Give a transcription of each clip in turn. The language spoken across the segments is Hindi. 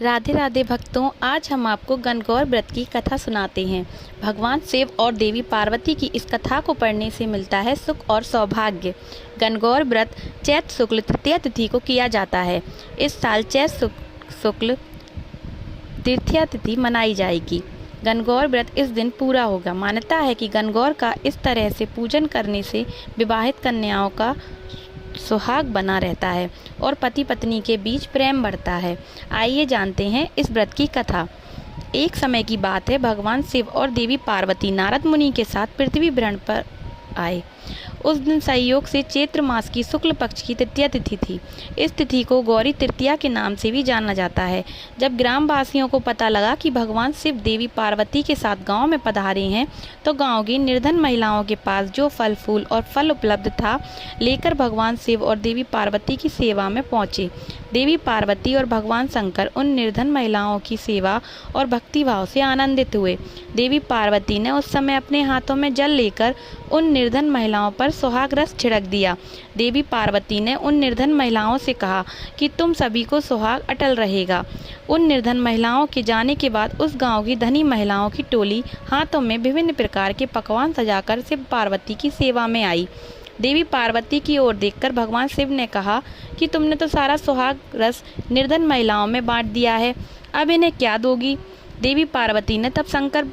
राधे राधे भक्तों, आज हम आपको गणगौर व्रत की कथा सुनाते हैं। भगवान शिव और देवी पार्वती की इस कथा को पढ़ने से मिलता है सुख और सौभाग्य। गणगौर व्रत चैत्र शुक्ल तृतीया तिथि को किया जाता है। इस साल चैत्र शुक्ल तृतीया तिथि मनाई जाएगी। गणगौर व्रत इस दिन पूरा होगा। मान्यता है कि गणगौर का इस तरह से पूजन करने से विवाहित कन्याओं का सुहाग बना रहता है और पति पत्नी के बीच प्रेम बढ़ता है। आइए जानते हैं इस व्रत की कथा। एक समय की बात है, भगवान शिव और देवी पार्वती नारद मुनि के साथ पृथ्वी भ्रमण पर आए। उस दिन संयोग से चैत्र मास की शुक्ल पक्ष की तृतीया तिथि थी। इस तिथि को गौरी तृतीया के नाम से भी जाना जाता है। जब ग्रामवासियों को पता लगा कि भगवान शिव देवी पार्वती के साथ गांव में पधारे हैं, तो गांव की निर्धन महिलाओं के पास जो फल फूल और फल उपलब्ध था, लेकर भगवान शिव और देवी पार्वती की सेवा में पहुंचे। देवी पार्वती और भगवान शंकर उन निर्धन महिलाओं की सेवा और भक्तिभाव से आनंदित हुए। देवी पार्वती ने उस समय अपने हाथों में जल लेकर उन निर्धन महिलाओं पर सुहाग रस छिड़क दिया। देवी पार्वती ने उन निर्धन महिलाओं से कहा कि तुम सभी को सुहाग अटल रहेगा। उन निर्धन महिलाओं के जाने के बाद उस गांव की धनी महिलाओं की टोली हाथों में विभिन्न प्रकार के पकवान सजाकर शिव पार्वती की सेवा में आई। देवी पार्वती की ओर देखकर भगवान शिव ने कहा कि तुमने तो सारा सुहाग रस निर्धन महिलाओं में बांट दिया है, अब इन्हें क्या दोगी? देवी पार्वती ने तब शंकर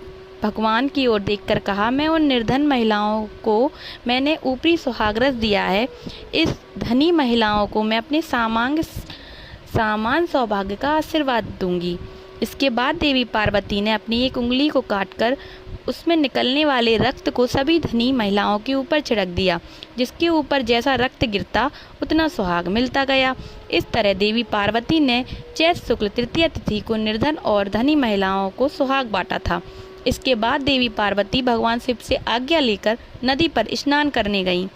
भगवान की ओर देखकर कहा, मैं उन निर्धन महिलाओं को मैंने ऊपरी सुहागरस दिया है, इस धनी महिलाओं को मैं अपने सामान सौभाग्य का आशीर्वाद दूंगी। इसके बाद देवी पार्वती ने अपनी एक उंगली को काटकर उसमें निकलने वाले रक्त को सभी धनी महिलाओं के ऊपर छिड़क दिया। जिसके ऊपर जैसा रक्त गिरता उतना सुहाग मिलता गया। इस तरह देवी पार्वती ने चैत्र शुक्ल तृतीया तिथि को निर्धन और धनी महिलाओं को सुहाग बांटा था। इसके बाद देवी पार्वती भगवान शिव से आज्ञा लेकर नदी पर स्नान करने गईं।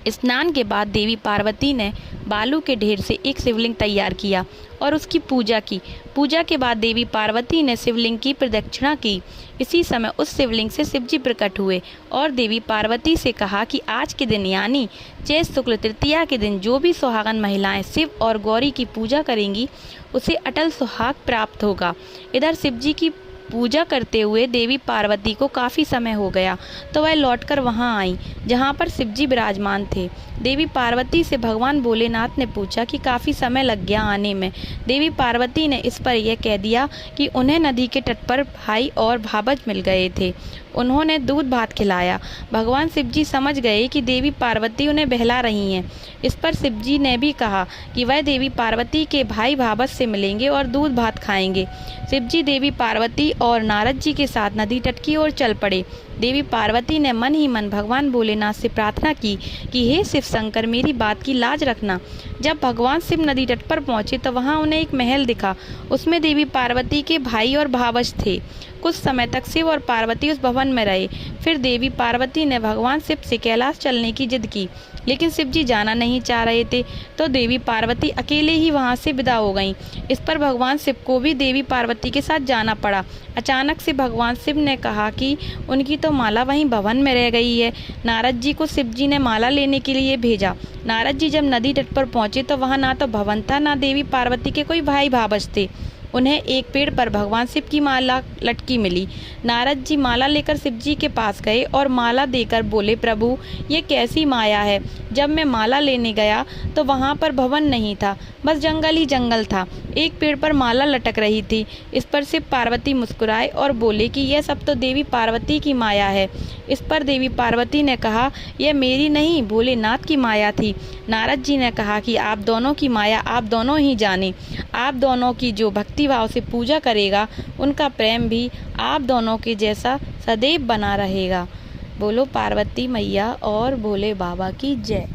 स्नान के बाद देवी पार्वती ने बालू के ढेर से एक शिवलिंग तैयार किया और उसकी पूजा की। पूजा के बाद देवी पार्वती ने शिवलिंग की प्रदक्षिणा की। इसी समय उस शिवलिंग से शिवजी प्रकट हुए और देवी पार्वती से कहा कि आज के दिन यानी चैत्र शुक्ल तृतीया के दिन जो भी सुहागन महिलाएं शिव और गौरी की पूजा करेंगी, उसे अटल सुहाग प्राप्त होगा। इधर शिवजी की पूजा करते हुए देवी पार्वती को काफ़ी समय हो गया, तो वह लौटकर वहां आई जहां पर शिवजी विराजमान थे। देवी पार्वती से भगवान भोलेनाथ ने पूछा कि काफ़ी समय लग गया आने में। देवी पार्वती ने इस पर यह कह दिया कि उन्हें नदी के तट पर भाई और भाबज मिल गए थे, उन्होंने दूध भात खिलाया। भगवान शिवजी समझ गए कि देवी पार्वती उन्हें बहला रही हैं। इस पर शिवजी ने भी कहा कि वह देवी पार्वती के भाई भाबज से मिलेंगे और दूध भात खाएंगे। शिवजी देवी पार्वती और नारद जी के साथ नदी तट की ओर चल पड़े। देवी पार्वती ने मन ही मन भगवान भोलेनाथ से प्रार्थना की कि हे शिव शंकर, मेरी बात की लाज रखना। जब भगवान शिव नदी तट पर पहुंचे तो वहां उन्हें एक महल दिखा। उसमें देवी पार्वती के भाई और भावज थे। कुछ समय तक शिव और पार्वती उस भवन में रहे। फिर देवी पार्वती ने भगवान शिव से कैलाश चलने की जिद की, लेकिन शिवजी जाना नहीं चाह रहे थे, तो देवी पार्वती अकेले ही वहां से विदा हो गईं। इस पर भगवान शिव को भी देवी पार्वती के साथ जाना पड़ा। अचानक से भगवान शिव ने कहा कि उनकी तो माला वहीं भवन में रह गई है। नारद जी को शिवजी ने माला लेने के लिए भेजा। नारद जी जब नदी तट पर पहुंचे तो वहां ना तो भवन था, ना देवी पार्वती के कोई भाई भावज थे। उन्हें एक पेड़ पर भगवान शिव की माला लटकी मिली। नारद जी माला लेकर शिवजी के पास गए और माला देकर बोले, प्रभु ये कैसी माया है? जब मैं माला लेने गया तो वहाँ पर भवन नहीं था, बस जंगल ही जंगल था। एक पेड़ पर माला लटक रही थी। इस पर शिव पार्वती मुस्कुराए और बोले कि यह सब तो देवी पार्वती की माया है। इस पर देवी पार्वती ने कहा, यह मेरी नहीं भोलेनाथ की माया थी। नारद जी ने कहा कि आप दोनों की माया आप दोनों ही जाने। आप दोनों की जो भक्तिभाव से पूजा करेगा, उनका प्रेम भी आप दोनों के जैसा सदैव बना रहेगा। बोलो पार्वती मैया और भोले बाबा की जय।